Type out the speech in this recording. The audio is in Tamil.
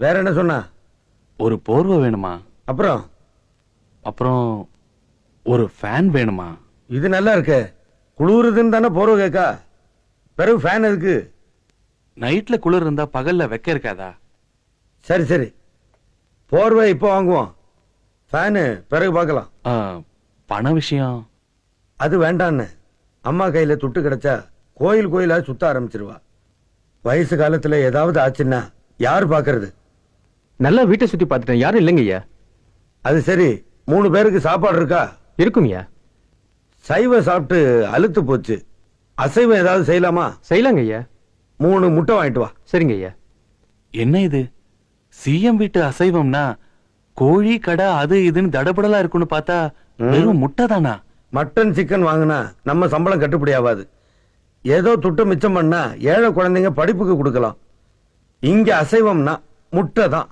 வேற என்ன சொன்னா? ஒரு போர்வை வேணுமா? அப்புறம் அப்புறம் ஒரு ஃபேன் வேணுமா? இது நல்லா இருக்கு. குளிருதுன்னு தானே போர்வை கேக்கா. பிறகு ஃபேன் எதுக்கு? நைட்ல குளிர் இருந்தா பகல்ல வெக்க இருக்காதா? சரி சரி, போர்வை இப்போ வாங்குவோம், ஃபேனு பிறகு பார்க்கலாம். பண விஷயம் அது வேண்டான்னு. அம்மா கையில துட்டு கிடைச்சா கோயில் கோயிலா சுத்த ஆரம்பிச்சிருவா. வயசு காலத்துல ஏதாவது ஆச்சுன்னா யார் பாக்குறது? நல்லா வீட்டை சுத்தி பார்த்துட்டேன், யாரும் இல்லைங்க ஐயா. அது சரி, 3 பேருக்கு சாப்பாடு இருக்கா? இருக்குங்கய்யா. சைவம் சாப்பிட்டு அலுத்து போச்சு. அசைவம் ஏதாவது செய்யலாமா? செய்யலாங்க ஐயா. 3 முட்டை வாங்கிட்டு வா. சரிங்க ஐயா. என்ன இது? சிஎம் வீட்டு அசைவம்னா கோழி கடை அது இதுன்னு தடபடலா இருக்குன்னு பார்த்தா வெறும் முட்டை தானா? மட்டன் சிக்கன் வாங்கினா நம்ம சம்பளம் கட்டுப்படி ஆகாது. ஏதோ துட்டு மிச்சம் பண்ணா ஏழை குழந்தைங்க படிப்புக்கு கொடுக்கலாம். இங்க அசைவம்னா முட்டை தான்.